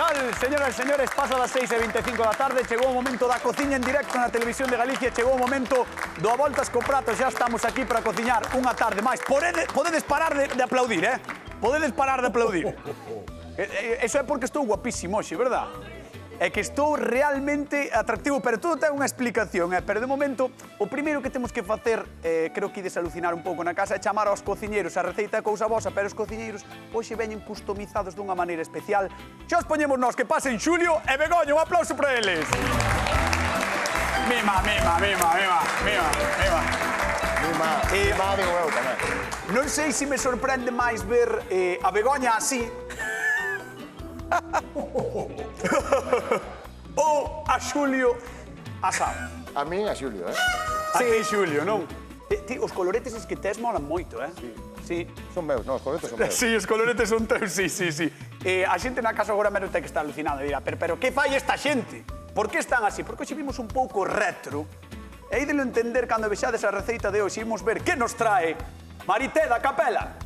tal, señoras e señores? Pasa das 6:25 da tarde, chegou o momento da cociña en directo na televisión de Galicia, chegou o momento do A Voltas co Prato, xa estamos aquí para cociñar unha tarde máis. Podedes parar de aplaudir, Podedes parar de aplaudir. Eso é porque estou guapísimo hoxe, verdad? É que estou realmente atractivo, pero todo ten unha explicación, pero de momento, o primeiro que temos que facer, creo que ides alucinar un pouco na casa, é chamar aos cociñeiros, a receita é cousa vosa, pero os cociñeiros hoxe veñen customizados dunha maneira especial. Xa os poñemos nós, que pasen Xulio e Begoña, un aplauso para eles. Mima, digo eu tamén. non sei se me sorprende máis ver a Begoña así, ou a Xulio asado. A min a Xulio, Sí, Xulio, non? Os coloretes es que tes molan moito, Sí. Son meus, non, os coletos son meus. Sí, os coloretes son teus, sí. A xente na casa agora menos ten que estar alucinada, dirá, pero que fai esta xente? Por que están así? Porque hoxe vimos un pouco retro, e ídelo entender cando vexades a receita de hoxe, imos ver que nos trae Marité da Capela.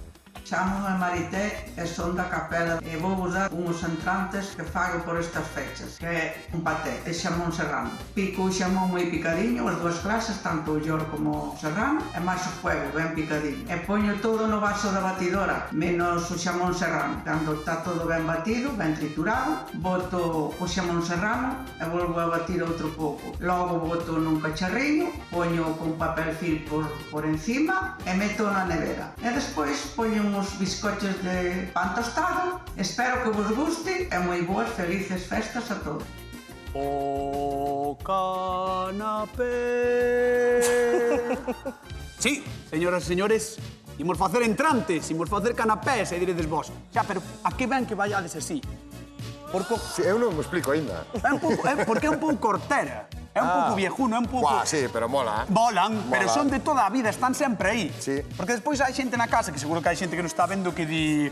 Chámome Marité e son da Capela e vou vos dar uns entrantes que fago por estas fechas, que é un paté de xamón serrano. Pico o xamón moi picadiño, as dúas clases, tanto o llor como o serrano, e máis o fuego, ben picadiño. E poño todo no vaso da batidora, menos o xamón serrano. Cando está todo ben batido, ben triturado, boto o xamón serrano e volvo a batir outro pouco. Logo boto nun cacharriño, poño con papel film por encima e meto na nevera. E despois poño uns bizcochos de pan tostado. Espero que vos guste e moi boas, felices festas a todos. O canapé. Sí, señoras e señores, imos facer entrantes, imos facer canapés, e diredes vos. Xa, pero a que ben que vayades así? Porque Sí, eu non me explico aínda. porque é un pouco hortera. É un pouco viejuno, é un pouco... Buah, sí, pero mola, Volan, pero Mola. son de toda a vida, están sempre aí. Sí. Porque despois hai xente na casa, que seguro que hai xente que nos está vendo que di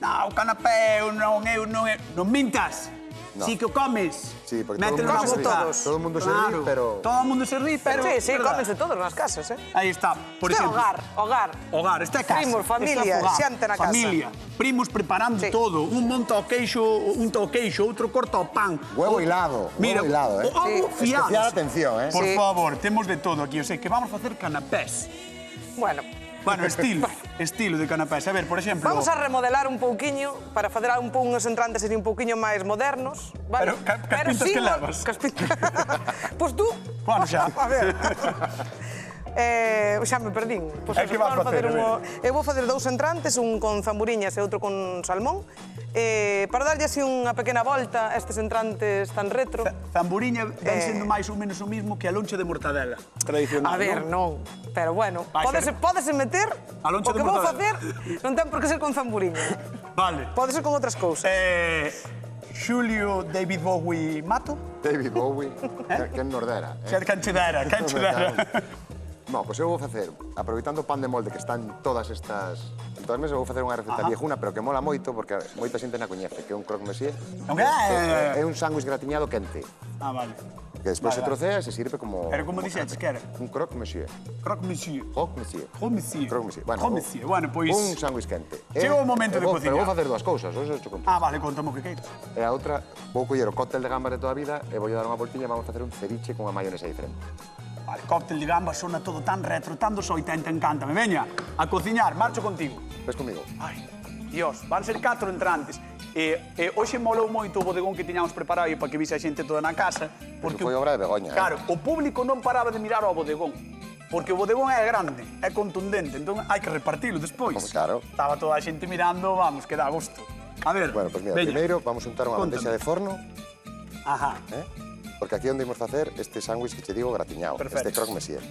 o canapé, non mintas. No. Si que o comes, Sí, porque mételo todo na el mundo se boca. rí. Todo el mundo se rí, pero- Todo o mundo se rí, pero... Sí, verdad. cómense todos nas casas, Aí está, por Isto é exemplo. hogar. Hogar, esta é casa. Primos, familia, esta é fogar. xente na casa. Familia, primos preparando Sí. todo. Un monta o queixo, outro corta o pan. Huevo hilado, Mira, huevo hilado, o ovo Sí. fiado. Especial atención, Por Sí. favor, temos de todo aquí. O sea, que vamos a facer canapés. Bueno, Bueno, estilo de canapés. A ver, por exemplo... vamos a remodelar un pouquiño para facer uns entrantes así un pouquiño máis modernos, vale? Pero, cas pintas que levas? Pois tú... Bueno, xa. A ver... xa me perdín. Pois É que vas facer, eu vou facer dous entrantes, un con zamburiñas e outro con salmón, para darlle así unha pequena volta a estes entrantes tan retro. Zamburiña ven sendo máis ou menos o mismo que a loncha de mortadela tradicional, A ver, non. Pero bueno, Vai pódese meter A loncha o de que vou facer mortadela. non ten por que ser con zamburiña. Vale. Pode ser con outras cousas. Xulio David Bowie Mato? David Bowie, que nordera. Canchedera. No, pois eu vou facer, aproveitando o pan de molde que están todas estas... En todas mesas vou facer unha receta viejuna, pero que mola moito, porque moita xente na coñece, que é un croque monsieur. É un sándwich gratiñado quente, Vale. que despois se Vale. trocea e se sirve como... Pero como dixetes que era? Un croque monsieur. Croque monsieur. Croque monsieur. Croque monsieur. Croque monsieur. Bueno, Croque monsieur. Bueno, pois... Un sándwich quente. Chegou o momento de Pero vou cociñar. facer dúas cousas, hoxe xo conto. Vale, contame o que queiras. E a outra, vou coller o cóctel de gambas de toda a vida e vou dar unha voltiña e vamos facer un ceviche con unha mayonesa diferente. Vale, cóctel de gambas sona todo tan retro, tan dos 80, encántame. Veña, a cociñar, marcho contigo. Ves comigo? Ai, Dios, van ser 4 entrantes. Hoxe molou moito o bodegón que tiñamos preparado para que vise a xente toda na casa. Porque foi obra de Begoña, Claro, o público non paraba de mirar ao bodegón. Porque o bodegón é grande, é contundente, entón hai que repartilo despois. Como claro. Estaba toda a xente mirando, vamos, que dá gusto. A ver, Bueno, pois mira, veña. primeiro vamos untar unha Cóntame. bandexa de forno, Ajá. porque aquí é onde imos facer este sándwich que che digo gratiñado, Perfecto. este croque monsieur.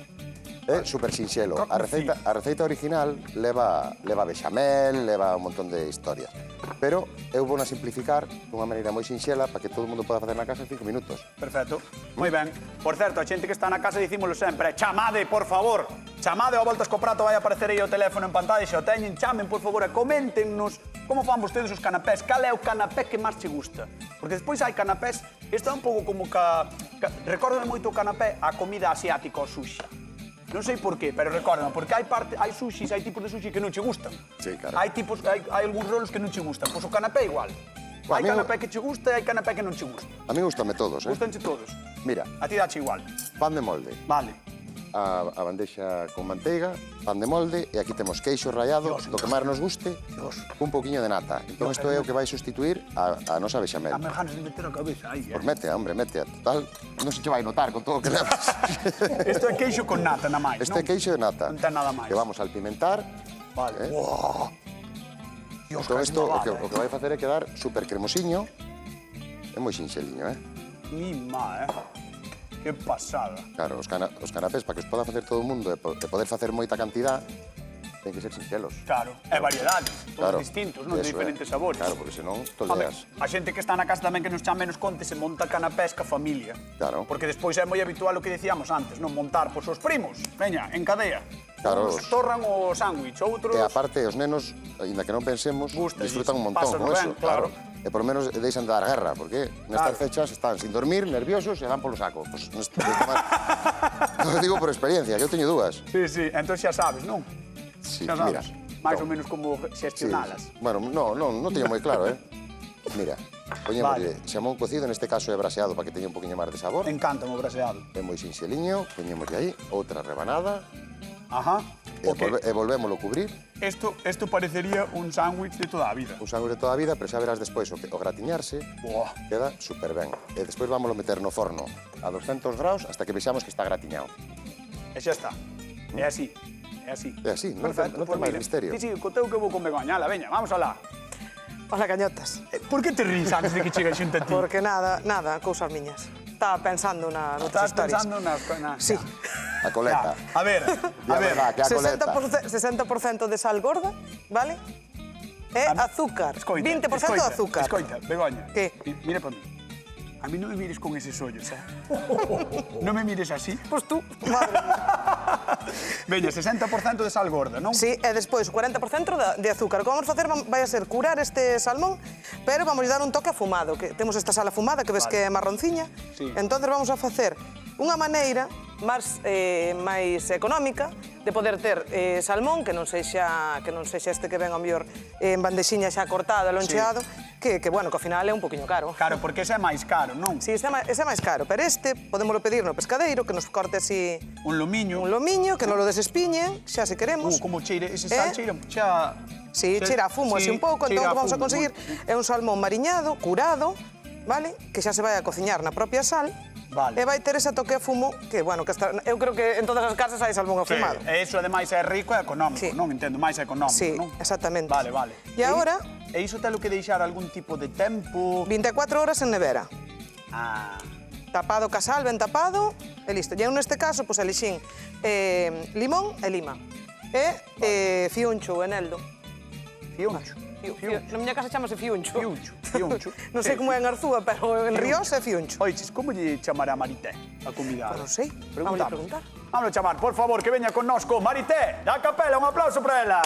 É super sinxelo. Croque A receita original leva bechamel, leva un montón de historias. Pero eu vou na simplificar dunha maneira moi sinxela para que todo o mundo poda facer na casa en 5 minutos. Perfecto. Moi ben. Por certo, a xente que está na casa dicímolo sempre, chamade, por favor. Chamade ao Voltas co Prato, vai aparecer aí o teléfono en pantalla, se o teñen, chamen, por favor, e coméntenos como fan vostedes os canapés, cal é o canapé que máis che gusta. Porque despois hai canapés, isto é un pouco como recórdame moito o canapé a comida asiática, o sushi. Non sei por qué, pero recórdame, porque hai sushis, hai tipos de sushi que non che gustan. Sí, claro. Hai algúns rolos que non che gustan. Pois o canapé igual. Hai canapé que che gusta e hai canapé que non che gusta. A mí gustame todos, Gustanche todos. Mira, A ti dache igual. pan de molde, Vale. a bandexa con manteiga, pan de molde, e aquí temos queixo rallado, do que máis nos guste, un poquinho de nata. Entón, isto é o que vai sustituir a nosa bechamel. Dame ganas de meter a cabeza aí, Pois mete, hombre, mete. Total, non se che vai notar con todo o que levas. Isto é queixo con nata, na máis, Este é queixo de nata. Non ten nada máis. Que vamos a alpimentar. Vale. Uau. Dios, Entón, casi isto me va, o que vai facer é quedar super cremosiño. É moi sinxeliño, Ni má, Que pasada. Claro, os canapés, para que os poda facer todo o mundo e poder facer moita cantidad, ten que ser sinxelos. Claro, e variedades, Claro. todos distintos, non? De Eso é. diferentes sabores. Claro, porque senón Home, toleas. a xente que está na casa tamén que nos chama menos conte se monta canapés ca familia. Claro. Porque despois é moi habitual o que dicíamos antes, non? Montar pois os primos, veña, en cadea. Claro, Uns torran o sándwich, outros... E aparte, os nenos, aínda que non pensemos, Gusta, disfrutan un montón pásano con ben, eso. claro. E por lo menos deixan de dar guerra, porque nestas fechas están sin dormir, nerviosos e dan polo saco. Pues, non digo por experiencia, que eu teño dúas. Sí, entón xa sabes, non? Sí, Xa mira. sabes, máis ou menos como Sí, xestionalas. bueno, non teño moi claro, Mira, poñémoslle xamón cocido, neste caso é braseado para que teña un poquinho máis de sabor. Encántame o braseado. É moi sinxeliño, poñémoslle aí outra rebanada Ajá. e volvémolo cubrir. Esto parecería un sándwich de toda a vida. Un sándwich de toda a vida, pero xa verás despois o gratiñarse Buah. queda super ben. E despois vámoslo meter no forno a 200 graus hasta que vexamos que está gratiñado. E xa está. É así. É así. É así, non ten Pues máis mira, misterio. Sí, co teu que vou con Begoña. Ala, veña, vamos alá. Hola, cañotas. Por que te ris antes de que chegue xunta a ti? Porque nada, cousas miñas. Estaba pensando noutras Estás historias. pensando nas... Sí. A coleta. A ver, Di a verdad, que a coleta. 60% de sal gorda, vale? E azúcar. Escoita, 20% de azúcar. Escoita, Begoña. Que? Mira para mí. A mí non me mires con eses ollos, Non me mires así. Pois tú, madre mía. Veña, 60% de sal gorda, non? Sí, e despois 40% de azúcar. O que vamos facer vai a ser curar este salmón, pero vamos dar un toque afumado, que temos esta sal afumada que ves que é marronciña. Sí. Entonces vamos a facer unha maneira máis económica de poder ter salmón que non sexa este que ven ao mellor en bandexiña xa cortado, loncheado, que bueno, que ao final é un poquinho caro. Claro, porque ese é máis caro, non? Sí, ese é máis caro, pero este podémoslo pedir no pescadeiro, que nos corte así Un lomiño. un lomiño, que non lo desespiñen, xa se queremos. Como cheire, ese sal cheira, xa... Sí, cheira a fumo así un pouco, entón o que vamos a conseguir é un salmón mariñado, curado, vale? Que xa se vai a cociñar na propia sal. Vale. E vai ter ese toque a fumo que, bueno, que eu creo que en todas as casas hai salmón afumado. E iso ademais é rico e económico, Sí. non? Entendo, máis económico, Sí, non? exactamente. Vale, vale. E agora, E iso telo que deixar algún tipo de tempo... 24 horas en nevera. Ah, Tapado casal, ben tapado, e listo. E eu neste caso, pois, elixín limón e lima. E fiuncho, eneldo. fiuncho. Na miña casa chamase fiuncho. Fiuncho. Non sei como é en Arzúa, pero en Ríos é fiuncho. Oiches, como lle chamará Marité a convidada? Non sei, vamos a preguntar. Vamos a chamar, por favor, que veña con nosco Marité da Capela, un aplauso para ela.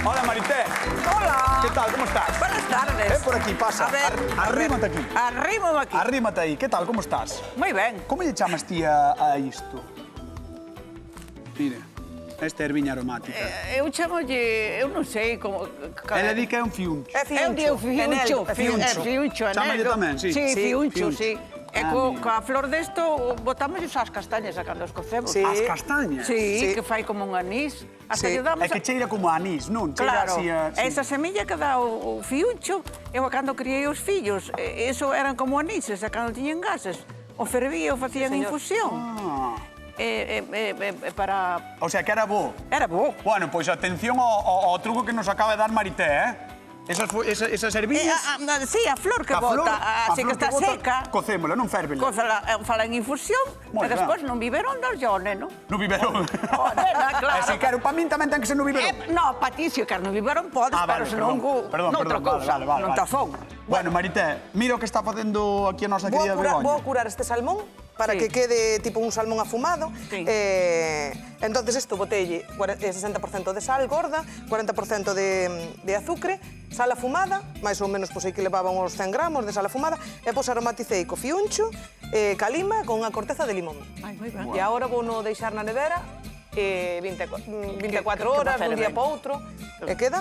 Hola, Marité. Hola. ¿Qué tal? ¿Cómo estás? Buenas tardes. Ven por aquí, pasa. A ver, Arrímate aquí. Arrímame aquí. Arrímate aí. ¿Qué tal? ¿Cómo estás? Moi ben. Como lle chamas ti a isto? Mire, esta é erviña aromática. Eu chamolle, eu non sei como... Ela di que é un fiuncho. É Eu digo fiuncho. fiuncho. Fiuncho, Chámalle aneldo. tamén, sí. Sí, Sí, fiuncho, fiuncho. sí. E Ah, mira. coa flor desto, botamos as castañas a cando os cocemos. Sí. As castañas? Sí, Sí. que fai como un anís. Hasta Sí. lle damos... É que cheira como a anís, non? Cheira Claro, así a... esa semilla que dá o fiuncho, eu cando criei os fillos, eso eran como anises, e cando tiñen gases, o fervía, o facían Sí, señor. infusión. Ah. Para... O sea, que era bo. Era bo. Bueno, pois atención ao truco que nos acaba de dar Marité, Esas ervillas... Sí, a flor que a flor- bota, a así flor que está bota, seca. Cocémola, non férvela. Fala en infusión, Moi e despois non viveron dos yo, neno. No biberón. Oh, nena, claro. Se quero, para min tamén ten que ser no biberón. No, Patricio, que non viveron podes, Ah, pero vale, senón perdón, noutra cousa, non tazón. Bueno, Marité, mira o que está facendo aquí a nosa querida Vou Begoña. curar este salmón para Sí. que quede tipo un salmón afumado. Sí. Entonces isto botelle 60% de sal gorda, 40% de azúcar, sal afumada, máis ou menos pois aí que levaba uns 100 gramos de sal afumada, e pois aromaticei co fiuncho, calima con unha corteza de limón. Ai, moi ben. E agora vou no deixar na nevera 24 que horas, va a dun día ben. para outro, e queda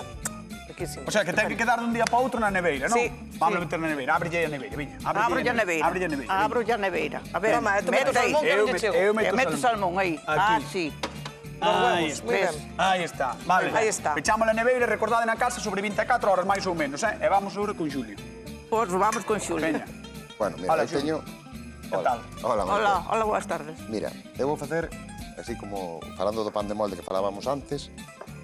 Riquísimo. O sea, que ten que quedar dun día para outro na neveira, non? Sí, Vamos a sí. meter na neveira. Ábrelle a neveira, viña. Abro ya neveira. Ábrelle a neveira. Abro ya neveira. A ver, Toma, tu meto salmón que non lle chego. Eu meto meto salmón aí. Ah, Aquí. sí. Aí Muy está. ben. Aí está. Vale. Aí está. Pechamos a neveira, recordade na casa sobre 24 horas máis ou menos, E vamos agora con Xulio. Pois vamos con Xulio. Veña. Bueno, mira, Hola, aí teño... Que tal? Hola, Hola, hola, boas tardes. Mira, eu vou facer, así como falando do pan de molde que falábamos antes,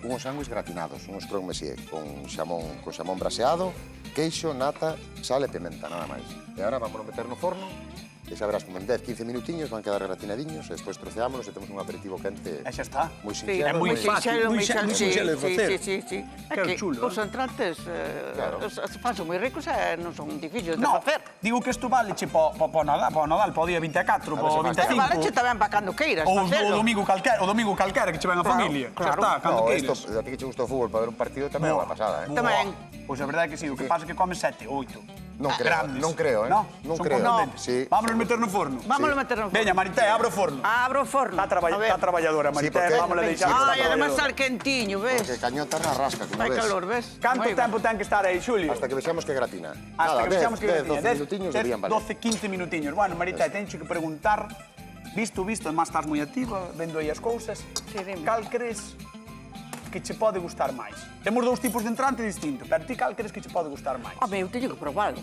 unhos sándwiches gratinados, unhos croque monsieur, con xamón braseado, queixo, nata, sal e pimenta, nada máis. E agora vamos a meter no forno, e xa verás como en 10-15 minutiños van quedar gratinadiños, e despois troceámonos e temos un aperitivo quente E xa está. moi Sí, sinxelo. É moi moi- fácil, moi sinxelo de facer. Sí. É Que que chulo, os entrantes Claro. fan moi ricos e non son difíciles de No, facer. digo que isto vale che po Nadal, po día 24, A ver se po faz. 25. Vale, che tamén para cando queiras O facelo. domingo calquera que che ven a familia. Xa claro. está, cando No, queiras. isto, a ti que che gusta o fútbol para ver un partido tamén é unha pasada, Tamén. Pois a verdade é que sí, o que pasa é que come 7, 8. Non creo, Grandes. non creo, No, non son creo. contundentes. Sí. Vámonos meter no forno. Vámonos a meter no forno. Veña, Marité, abre o forno. Abro o forno. Está A ver. traballadora, Sí, Marité, porque- vamos a deixar. que está Ai, además traballadora. sal quentiño, ves? Porque cañotas na rasca, como Fai ves. calor, ves? Canto Moi tempo ten que estar aí, Xulio? Hasta que vexamos que gratina. Hasta que vexamos que 10, 12 minutiños deberían valer. 12, 15 minutiños. Bueno, Marité, tencho que preguntar, visto, además estás moi activa, vendo aí as cousas. Sí, dime. Cal crees que che pode gustar máis? Temos dous tipos de entrante distintos, pero ti cal crees que che pode gustar máis? Home, eu teño que probalo.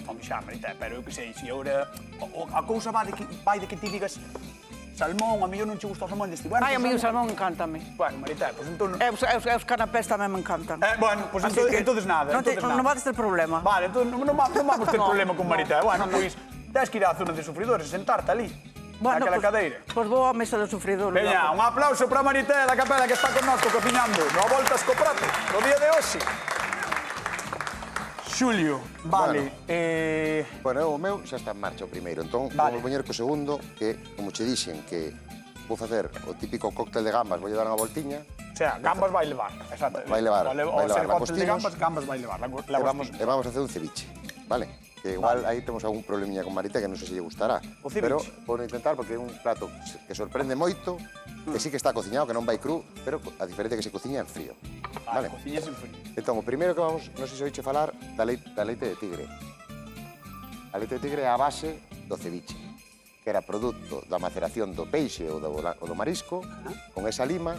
Home, xa, Marité, pero eu que sei, se agora a cousa vai de que ti digas salmón, a mellor non che gusta o salmón, diste, bueno, Ai, a pues, mí o salmón encántame. Bueno, Marité, pois entón... E os canapés tamén me encantan. Bueno, pois Así que entonces nada, entonces nada. Non vades ter problema. Vale, entón non vamos ter No, problema con Marité. Bueno, pois tens que ir á zona de sufridores, sentarte ali, naquela cadeira. Pois vou á mesa do sufridor. Veña, un aplauso para Marité da Capela que está connosco cocinando no A Voltas co Prato, no día de hoxe. Xulio, vale, Bueno, o meu xa está en marcha o primeiro, entón Vale. vamos poñer co segundo, que, como che dixen, que vou facer o típico cóctel de gambas, vou dar unha voltiña, o sea, gambas vai levar, exacto. Vai levar, O vai ser levar cóctel de langostinos. gambas vai levar, e vamos a hacer un ceviche, vale? Que igual aí temos algún problemiña con Marité que non sei se lle gustará, O ceviche. pero vou intentar porque é un plato que sorprende moito, que sí que está cociñado, que non vai cru, pero a diferencia é que se cociña en frío. Vale, Vale. cociñas en frío. Entón, o primeiro que vamos, non sei se oiche falar da leite de tigre. A leite de tigre é a base do ceviche, que era produto da maceración do peixe ou do marisco, con esa lima,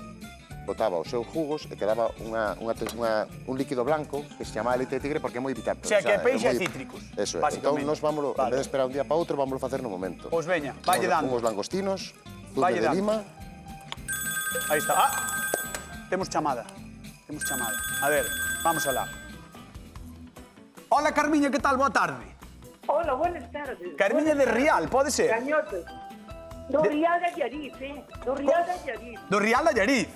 botaba os seus jugos e quedaba un líquido blanco que se chamaba leite de tigre porque é moi vitamina. O sea, que é peixe e cítricos, Eso é. Entón, basicamente. nos vámonos, Vale. en vez de esperar un día para outro, vámonos facer no momento. Pois veña, valle dando. Unhos langostinos, Valle zume de dando. lima. Aí está. Ah, temos chamada. A ver, vamos alá. Hola, Carmiña, que tal? Boa tarde. Hola, buenas tardes. Carmiña de Rial, pode ser? Cañotes. Do Rial de Allariz, Do Rial de Allariz. Do Rial de Allariz.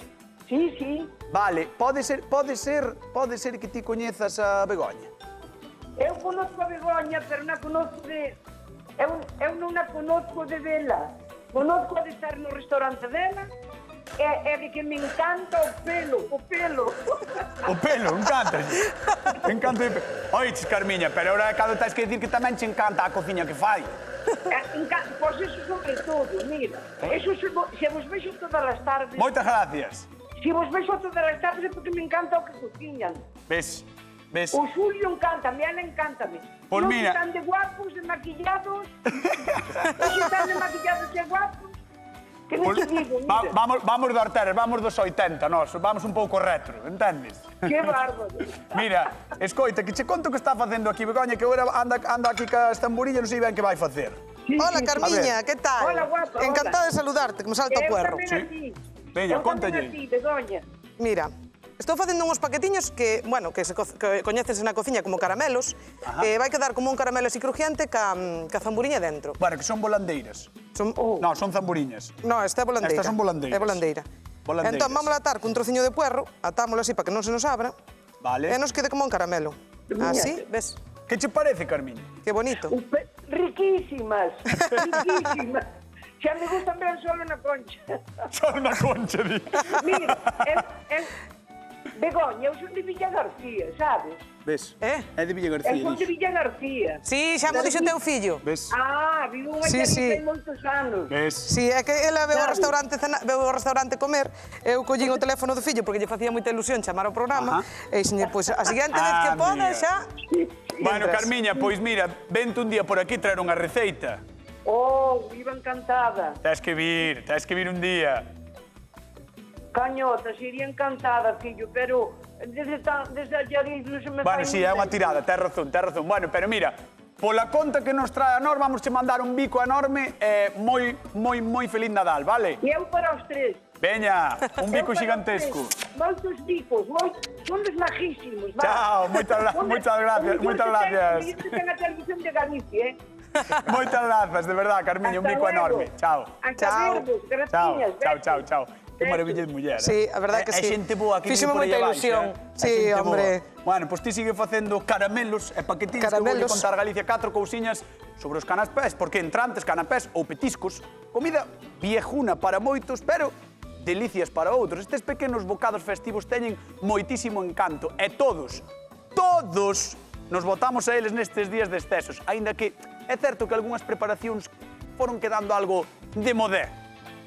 Sí, sí. Vale, pode ser que ti coñezas a Begoña. Eu conozco a Begoña, pero non conozco de... Eu non a conozco de vela. Conozco de estar no restaurante dela e de que me encanta o pelo. O pelo, encanta. Encanta. Oiches, Carmiña, pero ahora cando tens que dicir que tamén che encanta a cociña que fai. Pois eso sobre todo, mira. Eso se vos vexo todas as tardes. Moitas gracias. Se vos vexo todas as tardes é porque me encanta o que cociñan. Ves? O Xulio encántame, ela encántame. Pois Non mira. están de guapos, de maquillados. Non están de maquillados e guapos. Que non te digo, mira. Vamos do arteres, vamos dos 80, nós. Vamos un pouco retro, entendes? Que bárbaro. Mira, escoita, que che conto que está facendo aquí Begoña, que agora anda aquí ca estamburiña, non sei ben que vai facer. Sí, Hola, sí, sí. Carmiña, que tal? Hola, guapa, hola. Encantada de saludarte, que me salta o Eu puerro. tamén Sí. a ti. Veña, Eu tamén contalle. a ti, Begoña. Mira, estou facendo uns paquetiños que, bueno, que coñeces na cociña como caramelos. Vai quedar como un caramelo así crujiente ca zamburiña dentro. Bueno, que son volandeiras. Son, No, son zamburiñas. no, esta é volandeira. Estas son volandeiras. É volandeira. Volandeiras. Entón, vamos a atar cun trociño de puerro, atámolo así para que non se nos abra, Vale. e nos quede como un caramelo. Así, ves? Que che parece, Carmiña? Que bonito. Riquísimas, riquísimas. Xa me gustan ben solo na concha. Son na concha, di. Mira, Begoña, eu son de Villa García, sabes? Ves? Eh? É de Villa García, Eu son de dixo. Villa García. Sí, xa mo dixo teu fillo. Ves? Vivo unha Sí, que sí. ten moitos anos. Ves? Si, é que ela veu ao Claro. restaurante comer, eu collín o teléfono do fillo porque lle facía moita ilusión chamar ao programa, e dixenlle, pois, a seguinte vez que poda, amiga. xa... Bueno, Entras. Carmiña, pois mira, vente un día por aquí traer unha receita. Oh, iba encantada. Tens que vir un día. Cañota, iría encantada, fillo, pero desde allí non se me Bueno, fai si, é unha tirada, tes razón. Bueno, pero mira, pola conta que nos trae a nós, vamos che mandar un bico enorme e moi feliz Nadal, vale? E eu para os tres. Veña, un Eu bico para os xigantesco. tres. Moitos bicos, son des majísimos. va. Chao, moitas gracias, moitas gracias. Isto ten a televisión de Galicia, Moitas grazas, de verdad, Carmiña, un Hasta bico luego. enorme. Chao. Hasta Chao. verdes, Chao, gratiñas. chao. Que maravilla de muller, Sí, a verdad que sí. É xente boa que Fíxome vive por moita aí abaixo, ilusión. É Sí, xente hombre. boa. Bueno, pois ti sigue facendo caramelos e paquetiños que vou Caramelos. contar a Galicia 4 cousiñas sobre os canapés, porque entrantes, canapés ou petiscos, comida viejuna para moitos, pero delicias para outros. Estes pequenos bocados festivos teñen moitísimo encanto e todos nos botamos a eles nestes días de excesos, aínda que é certo que algunhas preparacións foron quedando algo de modé.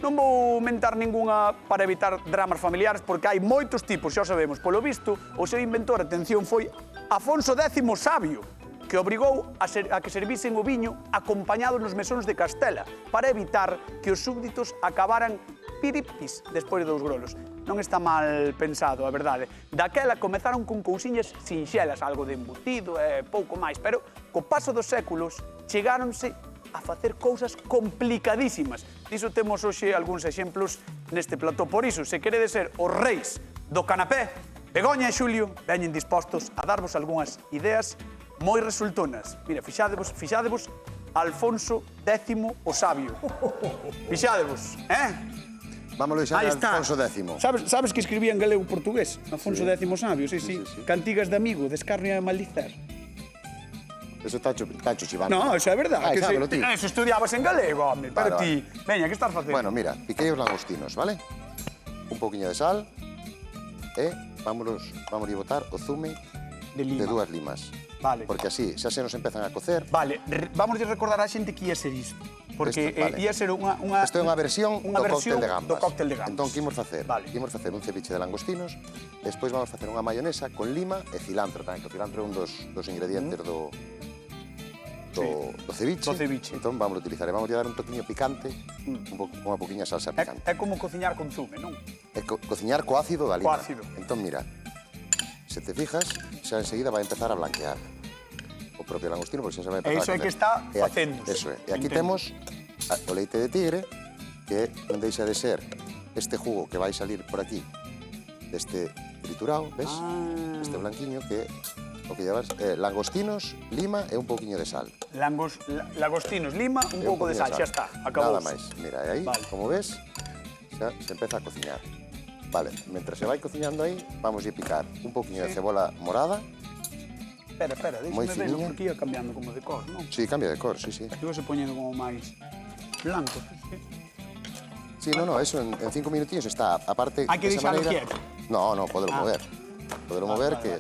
Non vou mentar ningunha para evitar dramas familiares porque hai moitos tipos, xa o sabemos. Polo visto, o seu inventor, atención, foi Afonso X Sabio, que obrigou a que servisen o viño acompañado nos mesóns de Castela para evitar que os súbditos acabaran piriptis despois dos grolos. Non está mal pensado, a verdade. Daquela comezaron con cousiñas sinxelas, algo de embutido e pouco máis, pero co paso dos séculos chegáronse a facer cousas complicadísimas. Diso temos hoxe algúns exemplos neste plató. Por iso, se queredes ser os reis do canapé, Begoña e Xulio veñen dispostos a darvos algunhas ideas moi resultonas. Mira, fixadevos Alfonso X o Sabio. Fixadevos, Vámonos xa Aí a está. Alfonso X. Sabes que escribía en galego portugués? Afonso X Sabio, sí. Sí. Cantigas de amigo, de escarnio e maldicer. Eso está chivando. No, eso é verdad. Ah, que sábelo ti. Eso estudiabas en galego, home. Pero Vale, ti... Veña, que estás facendo? Bueno, mira, piquei os langostinos, vale? Un poquinho de sal e vamos botar o zume De lima. de 2 limas. Vale. Porque así xa se nos empezan a cocer. Vale, vamos a recordar a xente que ia ser isto. Porque Isto, vale. ia ser unha Isto é unha versión do cóctel de gambas. do cóctel de gambas. Entón, que imos facer? Vale. Imos facer un ceviche de langostinos, despois vamos facer unha mayonesa con lima e cilantro tamén, que o cilantro é un dos ingredientes do ceviche. Do ceviche. Entón, vamos a utilizar e vamos a dar un toquiño picante, unha poquinha salsa picante. É como cociñar con zume, non? E cociñar co ácido da lima. Co ácido. Entón, mira, se te fijas, xa enseguida vai empezar a blanquear o propio langostino, porque xa se vai empezar E iso a é que cocer. está E aquí- facéndose. Eso é. E aquí Entendo. temos o leite de tigre, que non deixa de ser este jugo que vai salir por aquí deste triturado, ves? Este blanquiño que o que llevas langostinos, lima e un pouquiño de sal. Lagostinos, lima, un E pouco de pouquiño sal, xa está, acabou. Nada máis. Mira, e aí, Vale. como ves, xa se empeza a cociñar. Vale, mentre se vai cociñando aí, vamos a picar un pouquiño de cebola morada. Espera, Moi deixame verlo, finiña. porque ia cambiando como de cor, non? Sí, cambia de cor, sí. Iba se poñendo como máis blanco. Sí, no, eso en 5 minutillos está. Aparte, Hai que desa deixalo maneira... quieto. No, podelo mover. Podelo mover vale, que...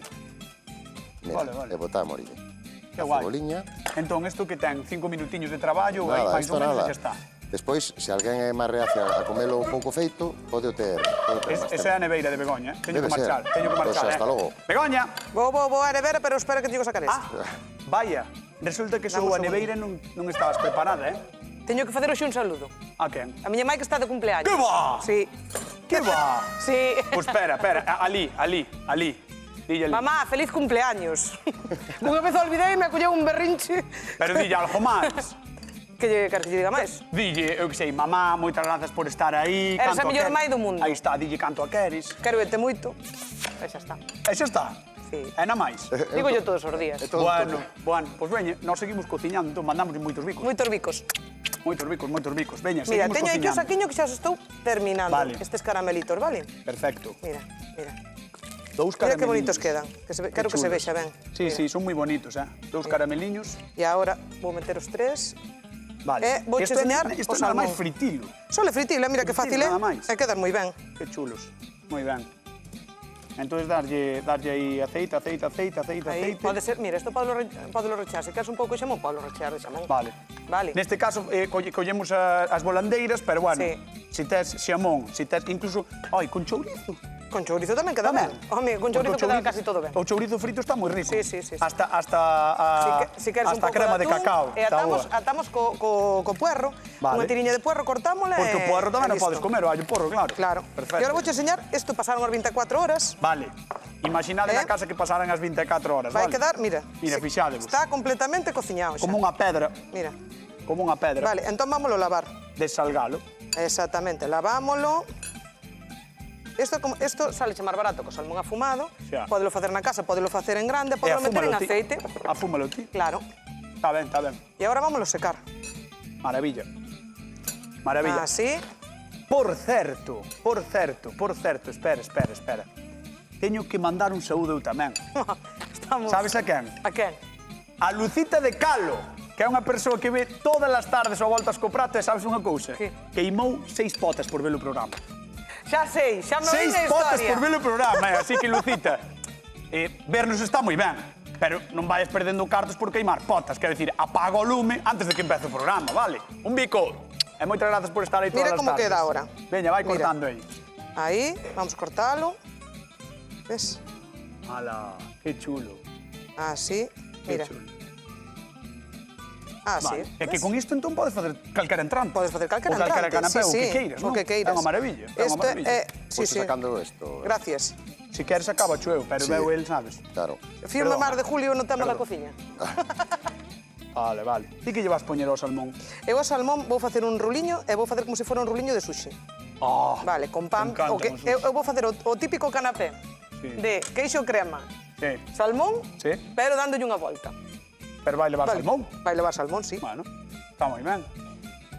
Mira, Vale. e botar a morir. Que A guai. ceboliña. Entón, isto que ten 5 minutiños de traballo, aí Nada, máis isto ou menos, nada. e xa está. Despois, se alguén é máis reacio a comelo un pouco feito, pode o ter máis Esa é a neveira de Begoña, Teño Debe que marchar, ser. teño que Pois marchar. hasta logo. Begoña! Vou a nevera, pero espera que te digo sacar este. Vaya, resulta que sou Damos a un neveira e non estabas preparada, Teño que facer hoxe un saludo. A quen? A miña mãe que está de cumpleaños. Que va? Sí. Que va? Sí. Pois espera, ali. Dille ali. Mamá, feliz cumpleaños. Unha vez olvidei e me acolleu un berrinche. Pero dille algo máis. Que lle quer que lle diga máis? Dille, eu que sei, mamá, moitas grazas por estar aí. Eres canto a mellor queres. mãe do mundo. Aí está, dille canto a queres. Quero verte moito. E xa está. E xa está. Sí. E na máis. Digo yo todos os días. Bueno, pois veña, nós seguimos cociñando, entón mandamos moitos bicos. Moitos bicos. Moitos bicos. Veña, Mira, seguimos teño aquí o cociñando. saquiño que xa os estou terminando. Vale. Estes caramelitos, vale? Perfecto. Mira. Dous Mira que carameliños. bonitos quedan. Quero que se chulos. vexa ben. Sí, son moi bonitos, Dous carameliños. E agora vou meter os tres. Vale. Vouche enseñar Isto o é nada salmón. máis fritilo. Sole fritila, mira que fácil é. Fritilo, nada máis. E quedan moi ben. Que chulos. Moi ben. Entonces darlle aí aceite. Aí, pode ser, mira, isto podelo rechear. Se queres un pouco de xamón, podelo rechear de xamón. Vale. Vale. Neste caso, collemos as volandeiras, pero bueno, Sí. si tes xamón, si tes incluso... Ai, con chourizo. Con chourizo tamén queda ben. Home, con chourizo queda casi todo ben. O chourizo frito está moi rico. Sí. Hasta Si queres un hasta pouco crema de atún, cacao. E está boa. atamos co puerro. Vale. Unha tiriña de puerro, cortámola Porque o puerro tamén non listo. podes comer, o allo porro, claro. Claro. Perfecto. E agora vouche enseñar, isto pasaron as 24 horas. Vale. Imaginade na casa que pasaran as 24 horas, Vai vale? quedar, mira. Mira, fixadevos. Está completamente cociñado xa. Como unha pedra, Mira. como unha pedra. Vale, entón vámolo lavar. Desalgalo. Exactamente, lavámolo. Isto sale máis barato co salmón afumado. Xa. Podelo facer na casa, podelo facer en grande, podelo meter en aceite. Afúmalo ti. Claro. Está ben, está ben. E agora vámolo secar. Maravilla. Maravilla. Así. Por certo, espera. Teño que mandar un saúdo eu tamén. Estamos... Sabes a quen? A quen? A Lucita de Calo, que é unha persoa que ve todas as tardes ao voltas co prato e sabes unha cousa? Que? Queimou 6 potes por ver o programa. Xa sei, xa me vem 6 a potes historia. por ver o programa, así que Lucita, vernos está moi ben, pero non vayas perdendo cartos por queimar potas, quero dicir, apaga o lume antes de que empece o programa, vale? Un bico, e moitas grazas por estar aí todas Mira as como tardes. queda ahora. Veña, vai Mira. cortando aí. Aí, vamos cortalo. Ves? Ala, que chulo, Así, que mira. chulo. Así. Vale. É que con isto entón podes facer calquera entrante. Podes facer calquera Ou calquera entrante, canapé, sí, o que sí, queiras, o non? que queiras. É unha maravilla, é unha Isto maravilla. sí, Pois sí. sacando isto. Gracias. Si queres acaba eu, pero Sí. veo el, sabes? Claro. Firme Perdón. Mar de Julio no tema da cociña. Vale. Ti que llevas poñer ao salmón? Eu ao salmón vou facer un ruliño e vou facer como se fora un ruliño de sushi. Oh, Vale, con pan. me encanta O que, con sushi. eu vou facer o típico canapé Sí. de queixo crema, Sí. salmón, Sí. pero dándolle unha volta. Pero vai levar Vale. salmón. Vai levar salmón, sí. Bueno, está moi ben.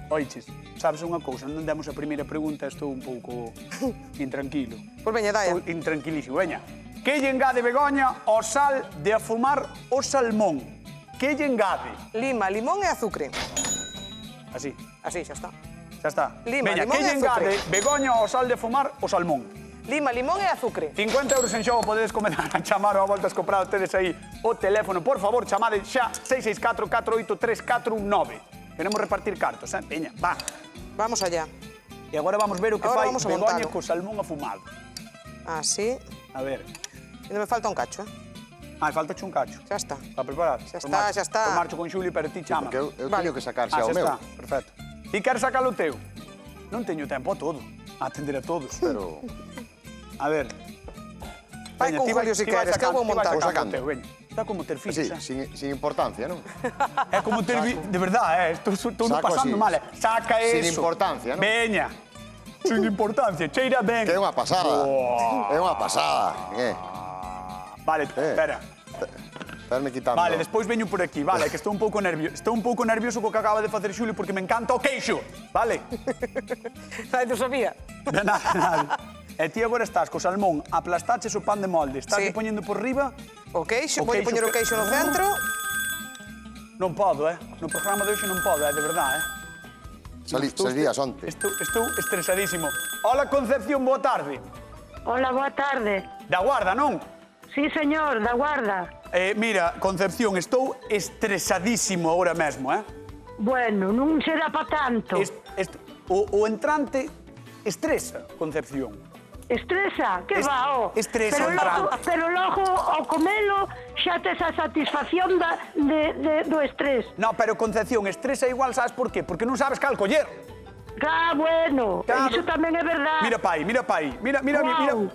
Oiches, sabes unha cousa, non demos a primeira pregunta, estou un pouco intranquilo. Pois veña, daia. Estou intranquilísimo, veña. Que lle engade Begoña ao sal de afumar o salmón? Que lle engade? Lima, limón e azucre. Así, Así, xa está. xa está. Lima, veña, limón que e lle engade azucre. Begoña ao sal de afumar o salmón? Lima, limón e azucre. 50 euros en xogo, podedes comenzar a chamar ou a voltas comprar tedes aí o teléfono. Por favor, chamade xa 664 483 419. Queremos repartir cartos, Veña, va. Vamos allá. E agora vamos ver o que Agora fai vamos a Begoña montalo. co salmón afumado. Así. A ver. Ainda me falta un cacho, Falta un cacho. Xa está. Está preparado? Xa Por está, marcho. xa está. Por marcho con Xuli, pero ti chama. Porque eu Vale. teño que sacar xa xa o meu. está, perfecto. Ti queres sacar o teu? Non teño tempo a todo, a atender a todos. Pero A ver. Vai Veña, con ti vai- Julio si ti vai queres, que eu vou sacando, ti vai montar. Vou sacando o sacando. teu, veña. Está como ter fillos, sí, sin importancia, non? É como ter... De verdade, estou Saco pasando así. mal. Saca eso. Sin importancia, non? Veña. Sin importancia, cheira ben. Que é unha pasada. Oh. É unha pasada. Vale, espera. Estarme quitando. Vale, despois veño por aquí, vale, que estou un pouco nervioso. Estou un pouco nervioso co que acaba de facer Xulio porque me encanta o queixo, vale? Ai, tú sabía. De nada. E ti agora estás co salmón, aplastaches o pan de molde, estás Sí. poñendo por riba. O queixo, O vou queixo poñer o que- queixo no centro. Non podo, No programa de hoxe non podo, de verdade, Salías onte. Estou estresadísimo. Hola, Concepción, boa tarde. Hola, boa tarde. Da Guarda, non? Sí, señor, da Guarda. Mira, Concepción, estou estresadísimo agora mesmo, Bueno, non será pa tanto. O entrante estresa, Concepción. Estresa? Que va, Estresa pero o entrante. pero logo, ao comelo, xa tes a satisfacción do estrés. No, pero Concepción, estresa igual, sabes por qué? Porque non sabes cal coller. Bueno, Claro. iso tamén é verdade. Mira pai, mira pai.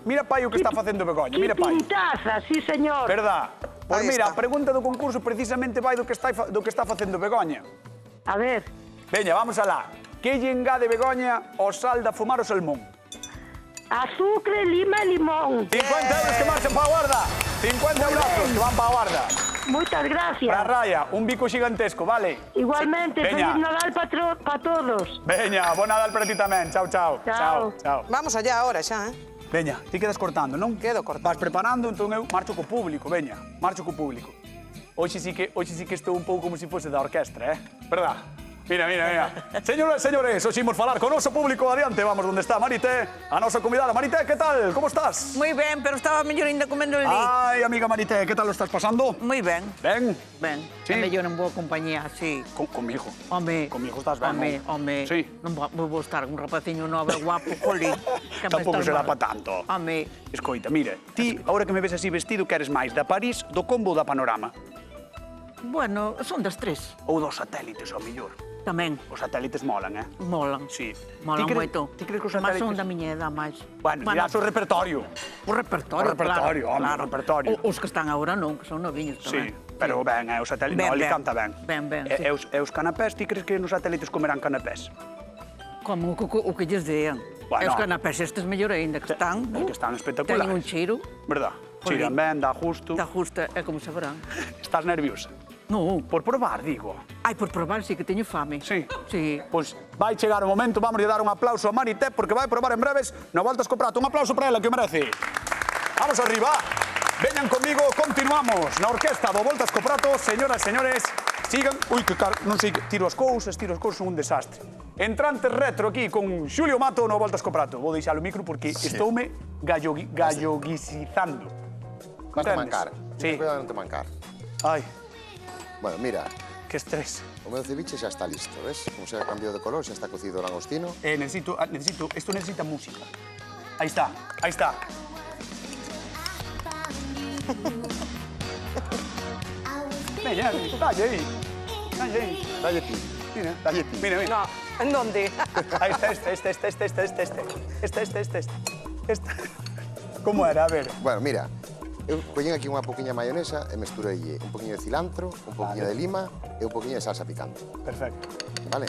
Mira pai o que está facendo Begoña, Que mira pai. pintaza, sí, señor. Verdad? Pois Aí mira, está. a pregunta do concurso precisamente vai do que está facendo Begoña. A ver, Veña, vamos alá. Que lle engade Begoña ao sal de afumar o salmón? azúcar, lima e limón. 50 euros que marchan para a Guarda. 50 euros que van para a Guarda. Moitas gracias. Para a Raya, un bico xigantesco, vale? Igualmente, Veña. feliz Nadal para todos. Veña, bon Nadal para ti tamén. Chao, chao. Chao. Chao. Vamos allá ahora xa, Veña, ti quedas cortando, non? Quedo cortando. Vas preparando, entón eu marcho co público, veña, marcho co público. Hoxe sí que estou un pouco como se fose da orquestra, Verdad? Mira, mira, mira. Señoras e señores, hoxe imos falar con o noso público. Adiante, vamos donde está Marité, a nosa convidada. Marité, que tal? Como estás? Moi ben, pero estaba mellor ainda comendo el dí. Ai, amiga Marité, que tal lo estás pasando? Moi ben. Ben? Ben. Sí. É mellor en boa compañía, sí. Comigo. Home. Comigo estás ben, Home. Sí. Non vou estar con un rapaciño novo, guapo, jolín. Tampouco será pa tanto. Home. Escoita, mire, ti, agora que me ves así vestido, queres máis da París, do Combo ou da Panorama? Bueno, son das tres. Ou dos satélites, ao millor. Tamén. Os satélites molan, eh? Molan. Sí. Molan Ti moito. Ti crees que os Mas satélites... son da miña edad máis. Bueno, dirás o repertorio. O repertorio, O repertorio, claro. home, claro. o repertorio. Os que están agora non, que son noviños Sí, tamén. pero ben, os satélites... Ben, No, ele ben. canta ben. Ben, E sí. os canapés, ti crees que nos satélites comerán canapés? Como o que lles dean. Bueno. E os canapés estes mellor aínda, que están... Que están espectaculares. Teñen un cheiro. Verdad? Jolín. Chiran ben, dá justo. Da justa, é como saberán. Estás nerviosa? Non. Por probar, digo. Ai, por probar, sí que teño fame. Sí. Sí. Pois vai chegar o momento, vamos a dar un aplauso a Marité, porque vai probar en breves no Voltas co Prato. Un aplauso para ela, que o merece. Vamos arriba. Veñan comigo, continuamos na orquesta do Voltas co Prato. Señoras e señores, sigan... Ui, que non sei, tiro as cousas, son un desastre. Entrantes retro aquí con Xulio Mato no Voltas co Prato. Vou deixar o micro porque estoume galloguisizando. Vas a mancar. Sí. Cuidado de non te mancar. Ai, Bueno, mira, que estrés. o meu ceviche xa está listo, ves? Como xa cambiou de color, xa está cocido o langostino. Necesito, esto necesita música. Ahí está, ahí está. Venga, dale ahí. Dale ahí. Dalle ti, Mira, dalle ti. mira, mira. No, en donde? Ahí está, este. ¿Cómo era? A ver. Bueno, mira, eu collín aquí unha poquinha maionesa e mestureille un poquinho de cilantro, un poquinho de lima e un poquinho de salsa picante, Perfecto. vale?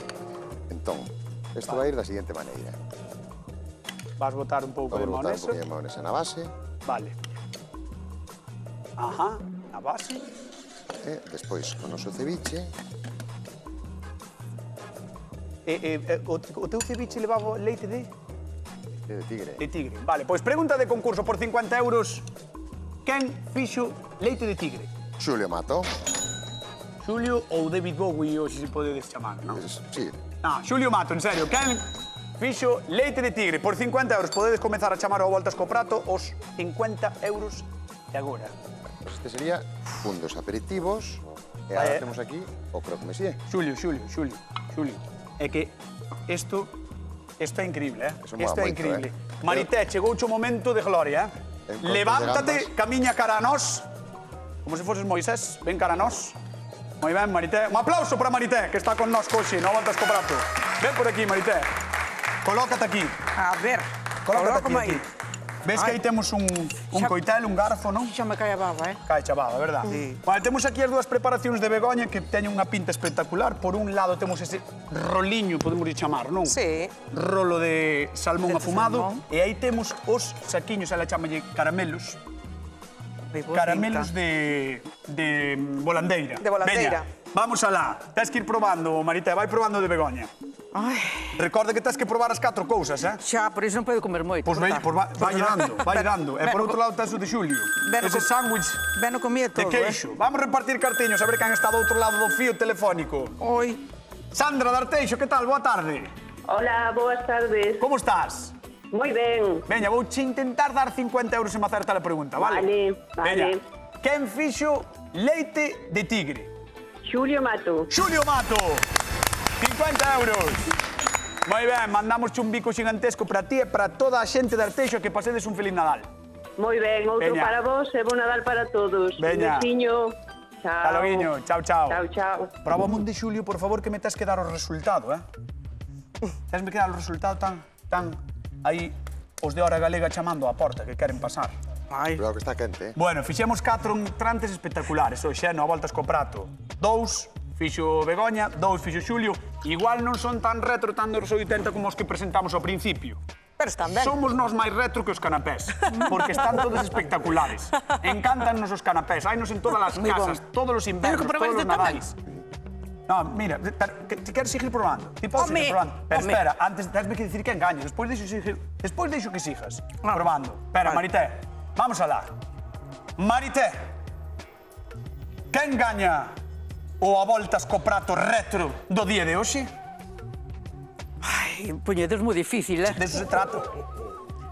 Entón, isto vai ir da seguinte maneira. Vas botar un pouco de Vamos botar un maonesa. poquinho de maionesa na base Vale. Ajá, a base. e despois o noso ceviche. O teu ceviche levaba leite de De tigre. tigre. Vale, pois pregunta de concurso por 50 euros. Quen fixo leite de tigre? Xulio Mato. Xulio ou David Bowie, hoxe se podedes chamar, non? Sí, No, Xulio Mato, en serio. Quen fixo leite de tigre? Por 50 euros podedes comezar a chamar ao Voltas co Prato os 50 euros de agora. pois este sería un dos aperitivos. E Vale. agora temos aquí o croque monsieur. Xulio. É que isto é increíble, eh? Eso mola Isto é moito, increíble. eh? Marité, chegou o momento de gloria, eh? En cortes de Levántate, gambas. camiña cara a nós, como se foses Moisés, ven cara a nós. Moi ben, Marité. Un aplauso para Marité, que está con nós coxe, no Voltas co Prato. Ven por aquí, Marité. Colócate aquí. A ver, Colócate colócame aquí. aí. Ves que aí temos un Xa- coitel, un garfo, non? Xa me cae a baba, Cai chavada, verdad? Sí. Vale, temos aquí as dúas preparacións de Begoña que teñen unha pinta espectacular. Por un lado temos ese roliño, podemos chamar, non? Sí. Rolo de salmón De afumado. salmón. E aí temos os saquiños, ela chamalle caramelos. Caramelos de volandeira. De volandeira. Veña, vamos alá. Tens que ir probando, Marité, vai probando de Begoña. Ai, Recorda que tens que probar as 4 cousas, eh? xa, por iso non podo comer moito. Pois vai dando, vai dando. E por outro lado tens o de Xulio. Ben, Ese co- sándwich Ben, non comía de todo, queixo. Vamos repartir cartiños a ver quen está do outro lado do fío telefónico. Oi, Sandra D'Arteixo, que tal? Boa tarde. Hola, boas tardes. Como estás? Moi ben. Veña, vou che intentar dar 50 euros se me acerta a pregunta, vale? Vale. Veña, quen fixo leite de tigre? Xulio Mato. Xulio Mato. 50 euros. Moi ben, mandamos un bico xigantesco para ti e para toda a xente de Arteixo que pasedes un feliz Nadal. Moi ben, outro Veña. para vos e bon Nadal para todos. Veña. Un besiño. Chao. Hasta loguiño, chao, chao. Chao, chao. Probamos un de Xulio, por favor, que me tes que dar o resultado, eh? Tesme que dar o resultado tan aí os de Hora Galega chamando á porta que queren pasar. ai. Cuidado que está quente, eh? Bueno, fixemos 4 entrantes espectaculares, hoxe, no, a Voltas co Prato. 2 fixo Begoña, 2 fixo Xulio. Igual non son tan retro, tan dos 80 como os que presentamos ao principio. Pero están ben. Somos nós máis retro que os canapés, porque están todos espectaculares. Encantannos os canapés, hainos en todas as Moi casas, bon. todos os invernos, Pero que probáis todos os de tamén. nadais. No, mira, ti queres seguir probando? Ti podes Home, seguir probando. Pero home. espera, antes tesme que dicir que engañes, despois deixo que sigas probando. Espera, vale. Marité, vamos alá. Marité, quen gaña ou a voltas co prato retro do día de hoxe? Ai, poñedes moi difícil, De eso se trata.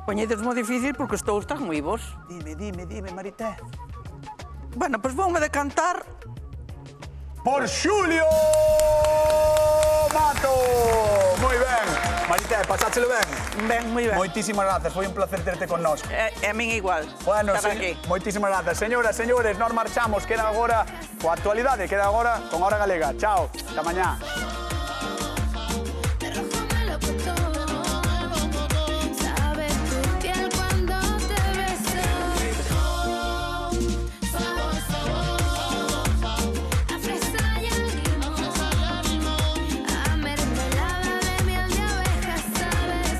Poñedes moi difícil porque os todos están moi bons. Dime, Marité. Bueno, pois voume decantar Por Xulio Mato. Moi ben. Marité, pasáchelo ben? ben, moi ben. Moitísimas grazas, foi un placer terte con nós. E a min igual. Bueno, estar aquí. moitísimas grazas. Señoras, señores, nós marchamos. Queda agora coa actualidade, queda agora con Hora Galega. Chao, ata mañá. Te rojo me lo puesto